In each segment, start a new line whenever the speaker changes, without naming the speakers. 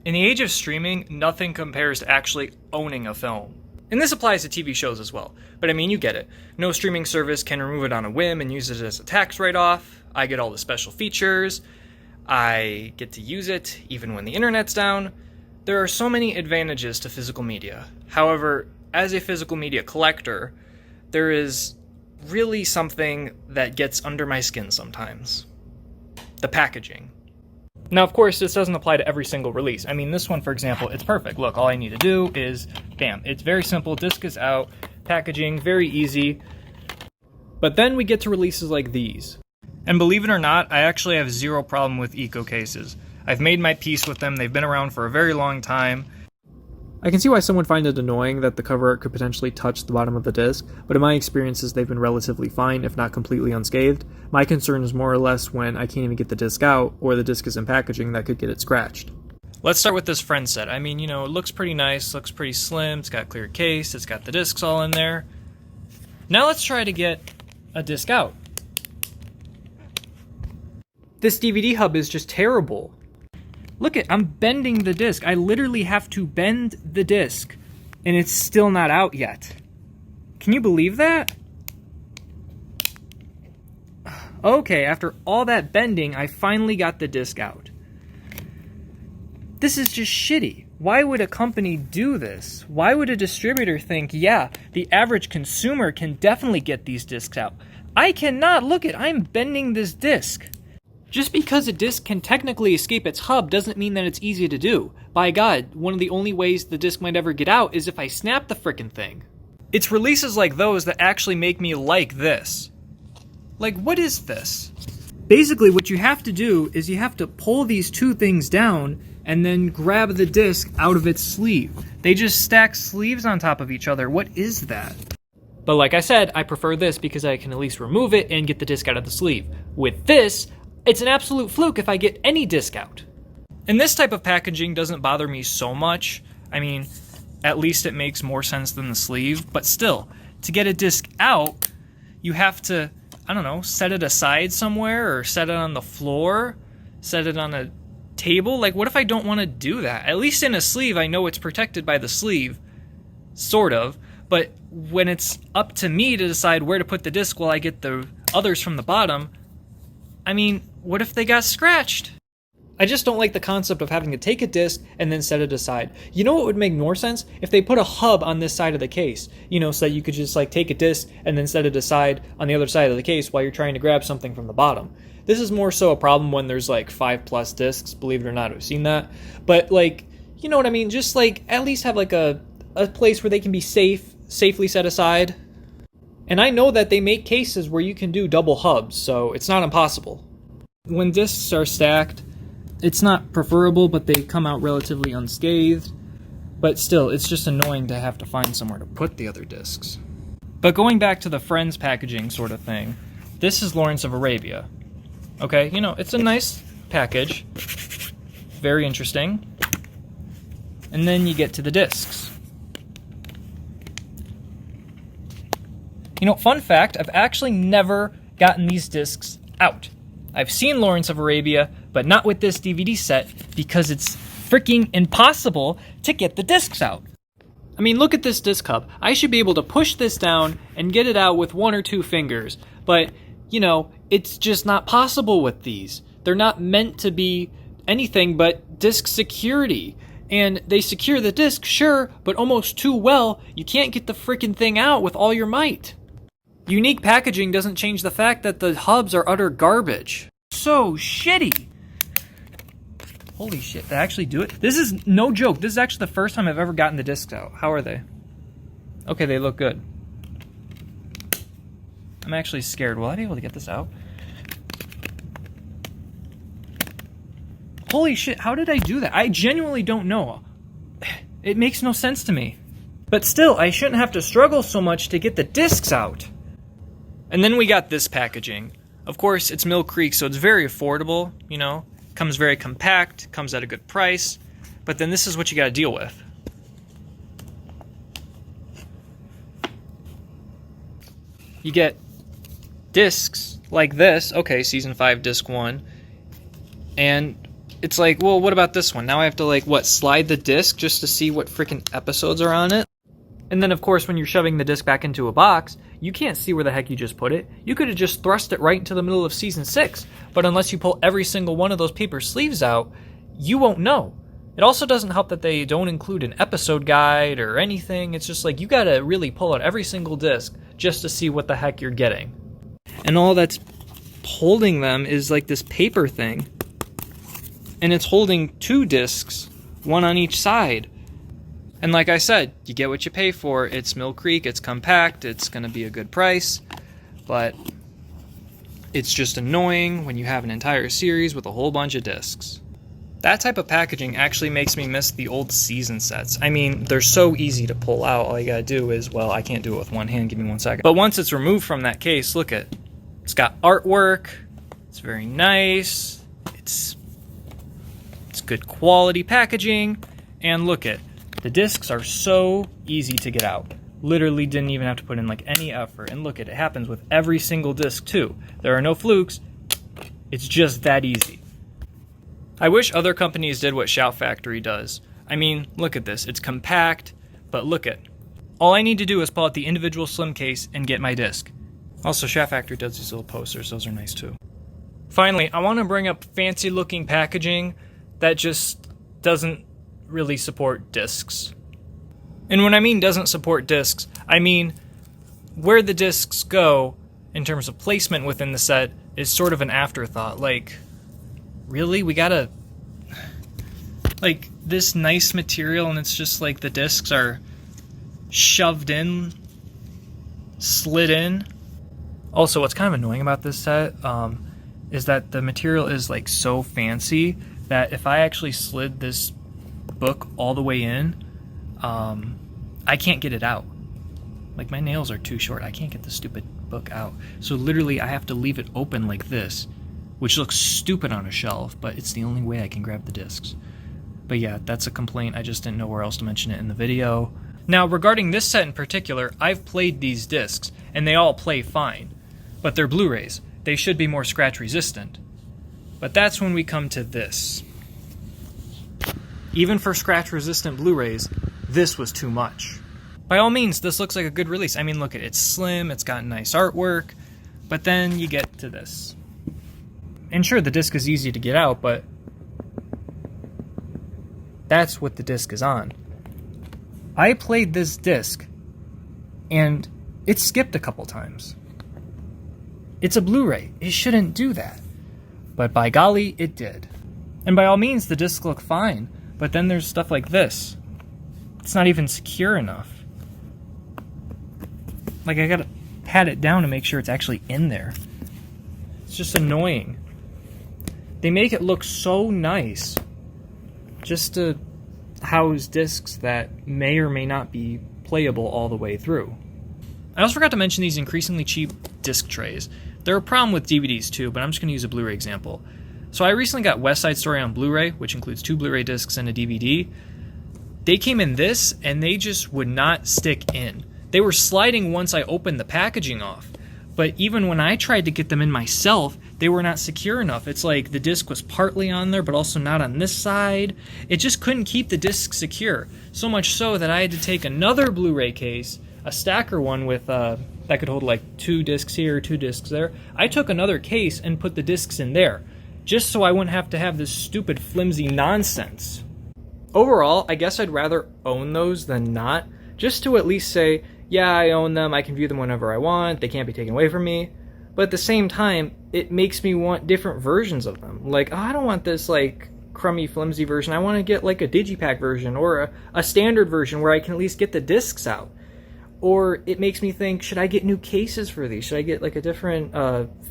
In the age of streaming, nothing compares to actually owning a film. And this applies to TV shows as well. But I mean, you get it. No streaming service can remove it on a whim and use it as a tax write-off. I get all the special features. I get to use it even when the internet's down. There are so many advantages to physical media. However, as a physical media collector, there is really something that gets under my skin sometimes. The packaging. Now, of course, this doesn't apply to every single release. I mean, this one, for example, it's perfect. Look, all I need to do is, bam, it's very simple. Disc is out, packaging, very easy. But then we get to releases like these. And believe it or not, I actually have zero problem with eco cases. I've made my peace with them. They've been around for a very long time.
I can see why someone finds it annoying that the cover art could potentially touch the bottom of the disc, but in my experiences they've been relatively fine, if not completely unscathed. My concern is more or less when I can't even get the disc out, or the disc is in packaging that could get it scratched.
Let's start with this friend set. I mean, you know, it looks pretty nice, looks pretty slim, it's got clear case, it's got the discs all in there. Now let's try to get a disc out. This DVD hub is just terrible. Look I'm bending the disc. I literally have to bend the disc, and it's still not out yet. Can you believe that? Okay, after all that bending, I finally got the disc out. This is just shitty. Why would a company do this? Why would a distributor think, yeah, the average consumer can definitely get these discs out? I cannot. Look I'm bending this disc. Just because a disc can technically escape its hub doesn't mean that it's easy to do. By God, one of the only ways the disc might ever get out is if I snap the frickin' thing. It's releases like those that actually make me like this. Like, what is this? Basically, what you have to do is you have to pull these two things down and then grab the disc out of its sleeve. They just stack sleeves on top of each other. What is that? But like I said, I prefer this because I can at least remove it and get the disc out of the sleeve. With this, it's an absolute fluke if I get any disc out. And this type of packaging doesn't bother me so much. I mean, at least it makes more sense than the sleeve. But still, to get a disc out, you have to, I don't know, set it aside somewhere or set it on the floor, set it on a table. Like, what if I don't want to do that? At least in a sleeve, I know it's protected by the sleeve, sort of. But when it's up to me to decide where to put the disc while I get the others from the bottom, I mean, what if they got scratched? I just don't like the concept of having to take a disc and then set it aside. You know what would make more sense? If they put a hub on this side of the case, you know, so that you could just like take a disc and then set it aside on the other side of the case while you're trying to grab something from the bottom. This is more so a problem when there's like 5+ discs, believe it or not, I've seen that. But like, you know what I mean? Just like at least have like a place where they can be safely set aside. And I know that they make cases where you can do double hubs, so it's not impossible. When discs are stacked, it's not preferable, but they come out relatively unscathed. But still, it's just annoying to have to find somewhere to put the other discs. But going back to the Friends packaging sort of thing, this is Lawrence of Arabia. Okay, you know, it's a nice package. Very interesting. And then you get to the discs. You know, fun fact, I've actually never gotten these discs out. I've seen Lawrence of Arabia, but not with this DVD set because it's freaking impossible to get the discs out. I mean, look at this disc hub. I should be able to push this down and get it out with 1 or 2 fingers, but, you know, it's just not possible with these. They're not meant to be anything but disc security. And they secure the disc, sure, but almost too well. You can't get the freaking thing out with all your might. Unique packaging doesn't change the fact that the hubs are utter garbage. So shitty. Holy shit, they actually do it? This is no joke. This is actually the first time I've ever gotten the discs out. How are they? Okay, they look good. I'm actually scared. Will I be able to get this out? Holy shit, how did I do that? I genuinely don't know. It makes no sense to me. But still, I shouldn't have to struggle so much to get the discs out. And then we got this packaging. Of course, it's Mill Creek, so it's very affordable, you know. Comes very compact, comes at a good price. But then this is what you gotta deal with. You get discs like this. Okay, Season 5, Disc 1. And it's like, well, what about this one? Now I have to, like, slide the disc just to see what freaking episodes are on it? And then, of course, when you're shoving the disc back into a box, you can't see where the heck you just put it. You could have just thrust it right into the middle of season 6, but unless you pull every single one of those paper sleeves out, you won't know. It also doesn't help that they don't include an episode guide or anything. It's just like, you gotta really pull out every single disc just to see what the heck you're getting. And all that's holding them is like this paper thing. And it's holding 2 discs, one on each side. And like I said, you get what you pay for. It's Mill Creek, it's compact, it's going to be a good price. But it's just annoying when you have an entire series with a whole bunch of discs. That type of packaging actually makes me miss the old season sets. I mean, they're so easy to pull out. All you gotta do is, well, I can't do it with one hand, give me 1 second. But once it's removed from that case, look at, it's got artwork, it's very nice, it's good quality packaging, and look at, the discs are so easy to get out. Literally didn't even have to put in like any effort. And look at, it happens with every single disc too. There are no flukes, it's just that easy. I wish other companies did what Shout Factory does. I mean, look at this, it's compact, but look at, all I need to do is pull out the individual slim case and get my disc. Also, Shout Factory does these little posters, those are nice too. Finally, I want to bring up fancy looking packaging that just doesn't really support discs. And when I mean doesn't support discs, I mean where the discs go in terms of placement within the set is sort of an afterthought. Like, really? We gotta, like, this nice material and it's just like the discs are shoved in, slid in. Also, what's kind of annoying about this set is that the material is like so fancy that if I actually slid this book all the way in, I can't get it out. Like, my nails are too short. I can't get the stupid book out. So literally I have to leave it open like this, which looks stupid on a shelf, but it's the only way I can grab the discs. But yeah, that's a complaint. I just didn't know where else to mention it in the video. Now, regarding this set in particular, I've played these discs, and they all play fine. But they're Blu-rays. They should be more scratch resistant. But that's when we come to this. Even for scratch resistant Blu-rays, this was too much. By all means, this looks like a good release. I mean, look at it, it's slim, it's got nice artwork, but then you get to this. And sure, the disc is easy to get out, but that's what the disc is on. I played this disc, and it skipped a couple times. It's a Blu-ray. It shouldn't do that. But by golly, it did. And by all means, the discs look fine, but then there's stuff like this. It's not even secure enough. Like, I gotta pat it down to make sure it's actually in there. It's just annoying. They make it look so nice just to house discs that may or may not be playable all the way through. I also forgot to mention these increasingly cheap disc trays. They're a problem with DVDs too, but I'm just going to use a Blu-ray example. So I recently got West Side Story on Blu-ray, which includes 2 Blu-ray discs and a DVD. They came in this, and they just would not stick in. They were sliding once I opened the packaging off. But even when I tried to get them in myself, they were not secure enough. It's like the disc was partly on there, but also not on this side. It just couldn't keep the disc secure. So much so that I had to take another Blu-ray case, a stacker one with that could hold like 2 discs here, 2 discs there. I took another case and put the discs in there, just so I wouldn't have to have this stupid flimsy nonsense. Overall, I guess I'd rather own those than not, just to at least say, yeah, I own them, I can view them whenever I want, they can't be taken away from me. But at the same time, it makes me want different versions of them. Like, oh, I don't want this like crummy, flimsy version. I want to get like a digipack version or a standard version where I can at least get the discs out. Or it makes me think, should I get new cases for these? Should I get like a different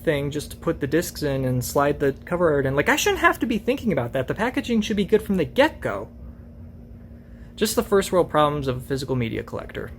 thing just to put the discs in and slide the cover art in? Like, I shouldn't have to be thinking about that. The packaging should be good from the get-go. Just the first world problems of a physical media collector.